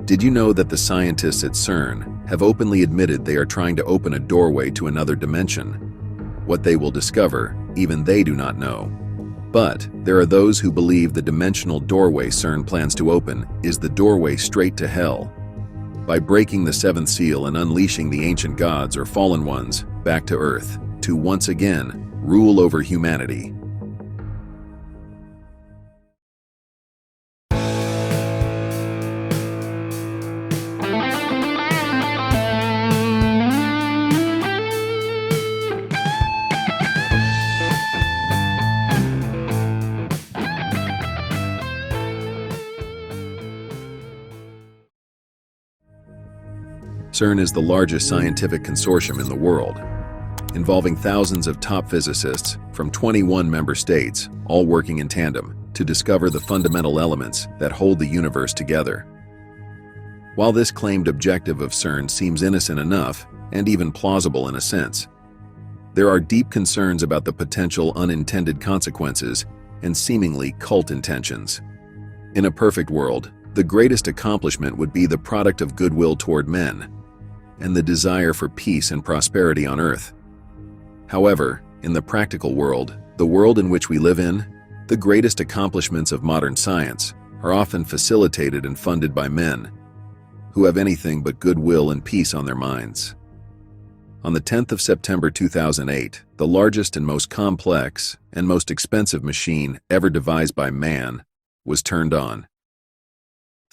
Did you know that the scientists at CERN have openly admitted they are trying to open a doorway to another dimension? What they will discover, even they do not know. But there are those who believe the dimensional doorway CERN plans to open is the doorway straight to hell. By breaking the seventh seal and unleashing the ancient gods or fallen ones back to Earth to once again rule over humanity. CERN is the largest scientific consortium in the world, involving thousands of top physicists from 21 member states, all working in tandem to discover the fundamental elements that hold the universe together. While this claimed objective of CERN seems innocent enough, and even plausible in a sense, there are deep concerns about the potential unintended consequences and seemingly cult intentions. In a perfect world, the greatest accomplishment would be the product of goodwill toward men, and the desire for peace and prosperity on Earth. However, in the practical world, the world in which we live in, the greatest accomplishments of modern science are often facilitated and funded by men who have anything but goodwill and peace on their minds. On the 10th of September 2008, the largest and most complex and most expensive machine ever devised by man was turned on.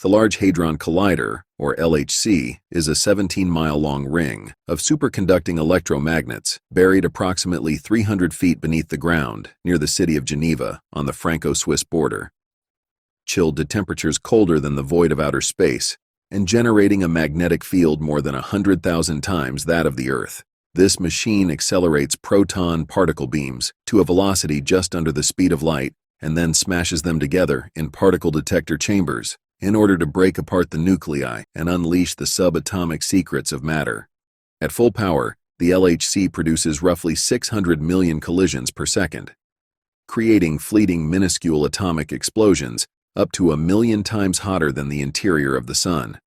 The Large Hadron Collider, or LHC, is a 17-mile-long ring of superconducting electromagnets buried approximately 300 feet beneath the ground near the city of Geneva on the Franco-Swiss border. Chilled to temperatures colder than the void of outer space and generating a magnetic field more than 100,000 times that of the Earth, this machine accelerates proton particle beams to a velocity just under the speed of light and then smashes them together in particle detector chambers in order to break apart the nuclei and unleash the subatomic secrets of matter. At full power, the LHC produces roughly 600 million collisions per second, creating fleeting minuscule atomic explosions up to 1 million times hotter than the interior of the Sun.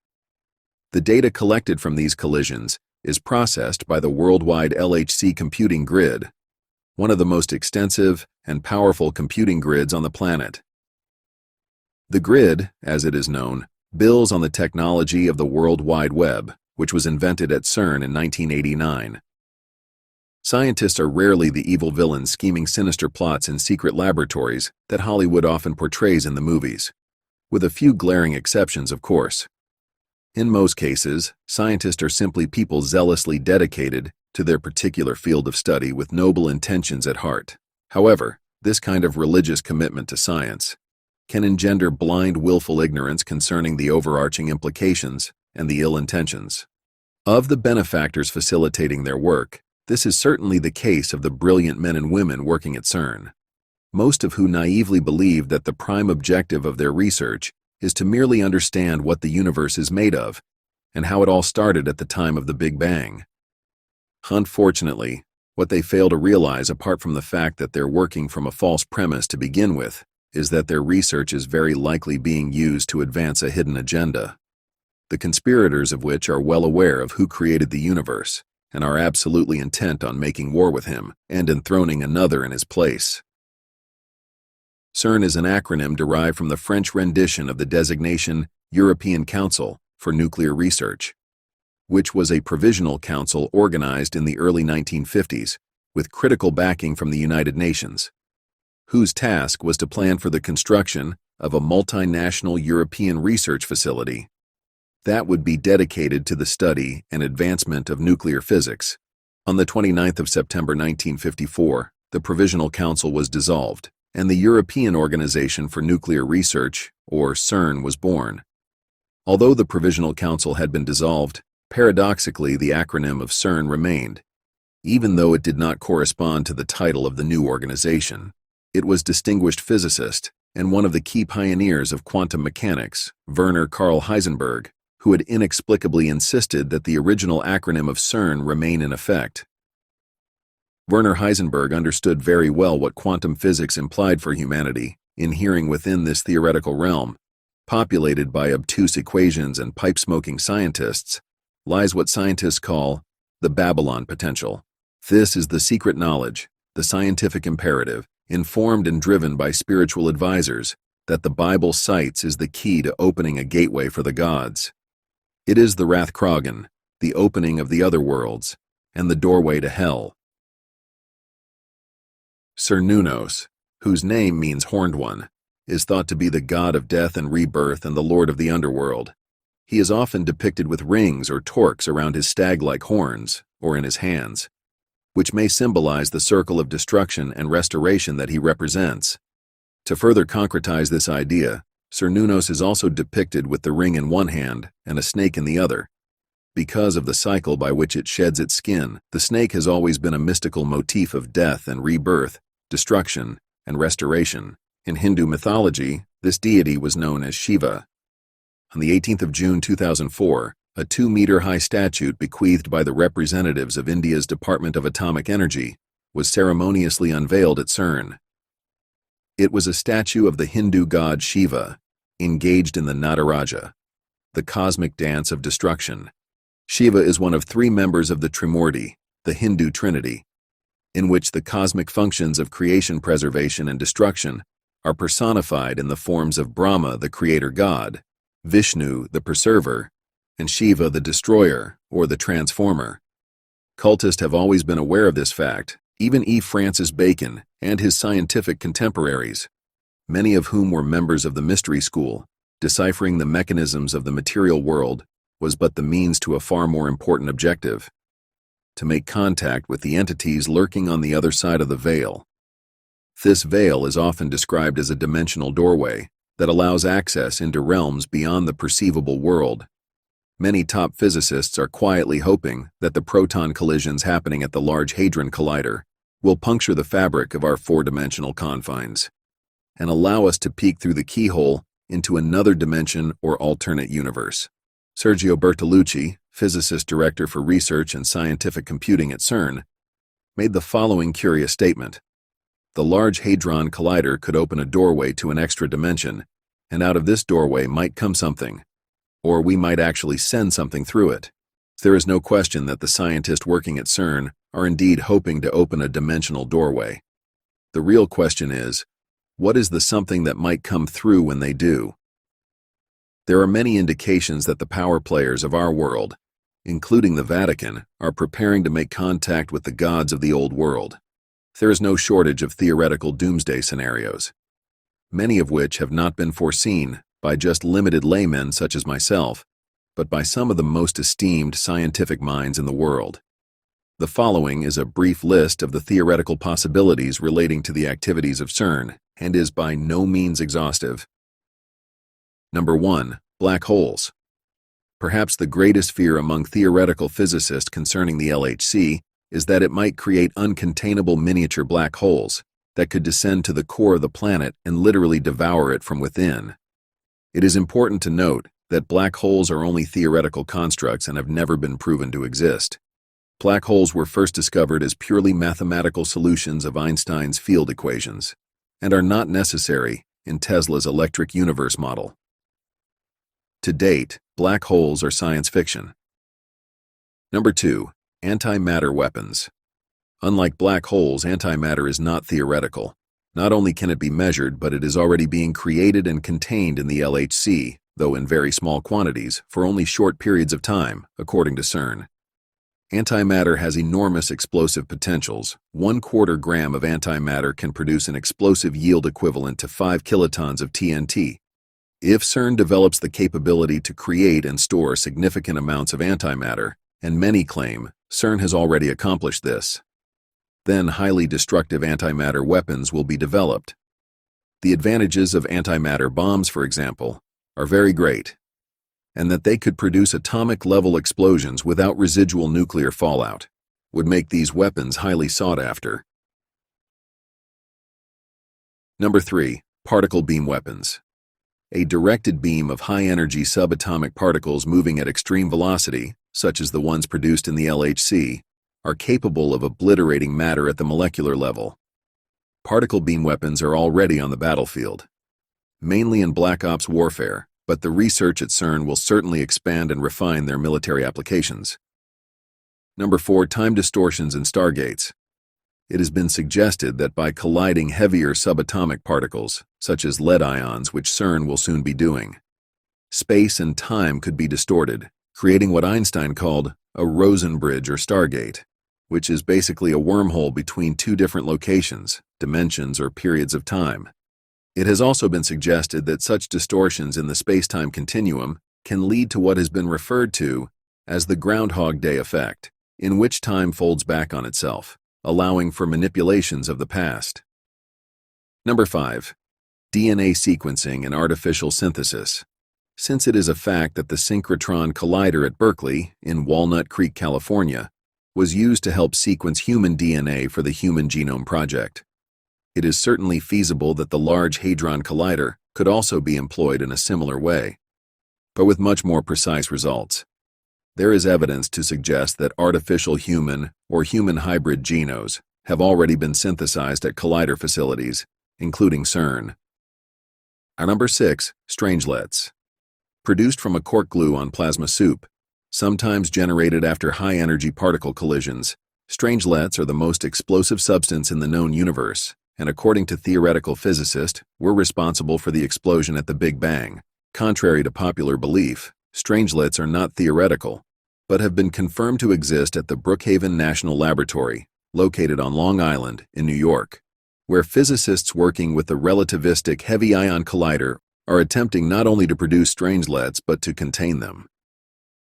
The data collected from these collisions is processed by the worldwide LHC computing grid, one of the most extensive and powerful computing grids on the planet. The grid, as it is known, builds on the technology of the World Wide Web, which was invented at CERN in 1989. Scientists are rarely the evil villains scheming sinister plots in secret laboratories that Hollywood often portrays in the movies, with a few glaring exceptions, of course. In most cases, scientists are simply people zealously dedicated to their particular field of study with noble intentions at heart. However, this kind of religious commitment to science can engender blind, willful ignorance concerning the overarching implications and the ill intentions of the benefactors facilitating their work. This is certainly the case of the brilliant men and women working at CERN, most of who naively believe that the prime objective of their research is to merely understand what the universe is made of and how it all started at the time of the Big Bang. Unfortunately, what they fail to realize, apart from the fact that they're working from a false premise to begin with, is that their research is very likely being used to advance a hidden agenda, the conspirators of which are well aware of who created the universe and are absolutely intent on making war with him and enthroning another in his place. CERN is an acronym derived from the French rendition of the designation European Council for Nuclear Research, which was a provisional council organized in the early 1950s with critical backing from the United Nations, whose task was to plan for the construction of a multinational European research facility that would be dedicated to the study and advancement of nuclear physics. On the 29th of September 1954, the Provisional Council was dissolved, and the European Organization for Nuclear Research, or CERN, was born. Although the Provisional Council had been dissolved, paradoxically the acronym of CERN remained, even though it did not correspond to the title of the new organization. It was distinguished physicist and one of the key pioneers of quantum mechanics, Werner Karl Heisenberg, who had inexplicably insisted that the original acronym of CERN remain in effect. Werner Heisenberg understood very well what quantum physics implied for humanity, inhering within this theoretical realm, populated by obtuse equations and pipe-smoking scientists, lies what scientists call the Babylon potential. This is the secret knowledge, the scientific imperative, informed and driven by spiritual advisors, that the Bible cites is the key to opening a gateway for the gods. It is the Rath Krogan, the opening of the other worlds, and the doorway to hell. CUNOS, whose name means Horned One, is thought to be the god of death and rebirth and the lord of the underworld. He is often depicted with rings or torques around his stag-like horns, or in his hands, which may symbolize the circle of destruction and restoration that he represents. To further concretize this idea, CUNOS is also depicted with the ring in one hand and a snake in the other. Because of the cycle by which it sheds its skin, the snake has always been a mystical motif of death and rebirth, destruction, and restoration. In Hindu mythology, this deity was known as Shiva. On the 18th of June 2004, a 2-meter-high statue bequeathed by the representatives of India's Department of Atomic Energy was ceremoniously unveiled at CERN. It was a statue of the Hindu god Shiva, engaged in the Nataraja, the cosmic dance of destruction. Shiva is one of 3 members of the Trimurti, the Hindu Trinity, in which the cosmic functions of creation, preservation, and destruction are personified in the forms of Brahma, the creator god, Vishnu, the preserver, and Shiva, the destroyer, or the transformer. Cultists have always been aware of this fact, even E. Francis Bacon and his scientific contemporaries, many of whom were members of the mystery school. Deciphering the mechanisms of the material world was but the means to a far more important objective: to make contact with the entities lurking on the other side of the veil. This veil is often described as a dimensional doorway that allows access into realms beyond the perceivable world. Many top physicists are quietly hoping that the proton collisions happening at the Large Hadron Collider will puncture the fabric of our 4-dimensional confines and allow us to peek through the keyhole into another dimension or alternate universe. Sergio Bertolucci, physicist director for research and scientific computing at CERN, made the following curious statement: "The Large Hadron Collider could open a doorway to an extra dimension, and out of this doorway might come something, or we might actually send something through it." There is no question that the scientists working at CERN are indeed hoping to open a dimensional doorway. The real question is, what is the something that might come through when they do? There are many indications that the power players of our world, including the Vatican, are preparing to make contact with the gods of the old world. There is no shortage of theoretical doomsday scenarios, many of which have not been foreseen by just limited laymen such as myself, but by some of the most esteemed scientific minds in the world. The following is a brief list of the theoretical possibilities relating to the activities of CERN, and is by no means exhaustive. Number 1. Black holes. Perhaps the greatest fear among theoretical physicists concerning the LHC is that it might create uncontainable miniature black holes that could descend to the core of the planet and literally devour it from within. It is important to note that black holes are only theoretical constructs and have never been proven to exist. Black holes were first discovered as purely mathematical solutions of Einstein's field equations, and are not necessary in Tesla's electric universe model. To date, black holes are science fiction. Number 2. Antimatter weapons. Unlike black holes, antimatter is not theoretical. Not only can it be measured, but it is already being created and contained in the LHC, though in very small quantities, for only short periods of time, according to CERN. Antimatter has enormous explosive potentials. 1/4 gram of antimatter can produce an explosive yield equivalent to 5 kilotons of TNT. If CERN develops the capability to create and store significant amounts of antimatter, and many claim CERN has already accomplished this, then highly destructive antimatter weapons will be developed. The advantages of antimatter bombs, for example, are very great, and that they could produce atomic-level explosions without residual nuclear fallout would make these weapons highly sought after. Number 3. Particle beam weapons. A directed beam of high-energy subatomic particles moving at extreme velocity, such as the ones produced in the LHC, are capable of obliterating matter at the molecular level. Particle beam weapons are already on the battlefield, mainly in Black Ops warfare, but the research at CERN will certainly expand and refine their military applications. Number 4. Time distortions and stargates. It has been suggested that by colliding heavier subatomic particles, such as lead ions, which CERN will soon be doing, space and time could be distorted, creating what Einstein called a Rosen bridge or stargate, which is basically a wormhole between two different locations, dimensions, or periods of time. It has also been suggested that such distortions in the space-time continuum can lead to what has been referred to as the Groundhog Day effect, in which time folds back on itself, allowing for manipulations of the past. Number 5. DNA sequencing and artificial synthesis. Since it is a fact that the Synchrotron Collider at Berkeley, in Walnut Creek, California, was used to help sequence human DNA for the Human Genome Project, it is certainly feasible that the Large Hadron Collider could also be employed in a similar way, but with much more precise results. There is evidence to suggest that artificial human or human hybrid genomes have already been synthesized at collider facilities, including CERN. Number 6. Strangelets. Produced from a cork glue on plasma soup, sometimes generated after high-energy particle collisions, strangelets are the most explosive substance in the known universe, and according to theoretical physicists, were responsible for the explosion at the Big Bang. Contrary to popular belief, strangelets are not theoretical, but have been confirmed to exist at the Brookhaven National Laboratory, located on Long Island in New York, where physicists working with the relativistic heavy ion collider are attempting not only to produce strangelets but to contain them.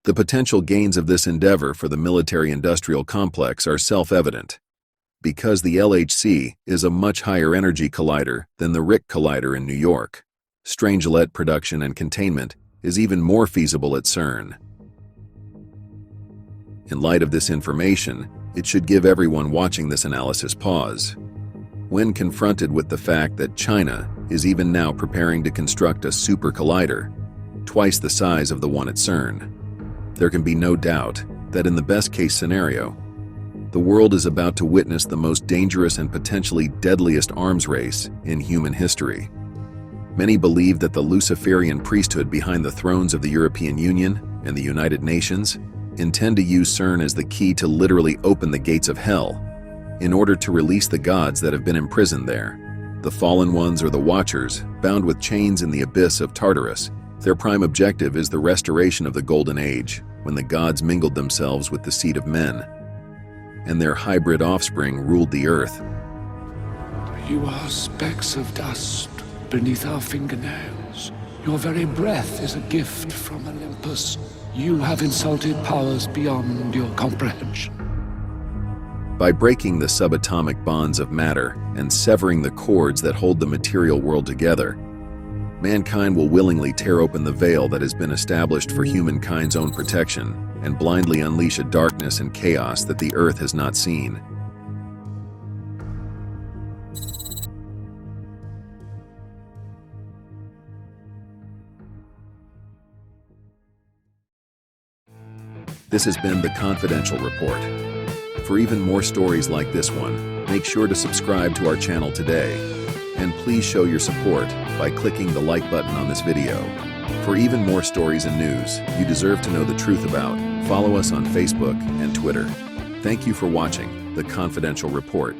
The potential gains of this endeavor for the military-industrial complex are self-evident, because the LHC is a much higher energy collider than the RIC collider in New York. Strangelet production and containment is even more feasible at CERN. In light of this information, it should give everyone watching this analysis pause. When confronted with the fact that China is even now preparing to construct a super collider, twice the size of the one at CERN, there can be no doubt that in the best-case scenario, the world is about to witness the most dangerous and potentially deadliest arms race in human history. Many believe that the Luciferian priesthood behind the thrones of the European Union and the United Nations intend to use CERN as the key to literally open the gates of hell in order to release the gods that have been imprisoned there. The fallen ones or the Watchers, bound with chains in the abyss of Tartarus. Their prime objective is the restoration of the Golden Age, when the gods mingled themselves with the seed of men, and their hybrid offspring ruled the earth. You are specks of dust beneath our fingernails. Your very breath is a gift from Olympus. You have insulted powers beyond your comprehension. By breaking the subatomic bonds of matter and severing the cords that hold the material world together, mankind will willingly tear open the veil that has been established for humankind's own protection and blindly unleash a darkness and chaos that the earth has not seen. This has been the Confidential Report. For even more stories like this one, make sure to subscribe to our channel today. And please show your support by clicking the like button on this video. For even more stories and news you deserve to know the truth about, follow us on Facebook and Twitter. Thank you for watching The Confidential Report.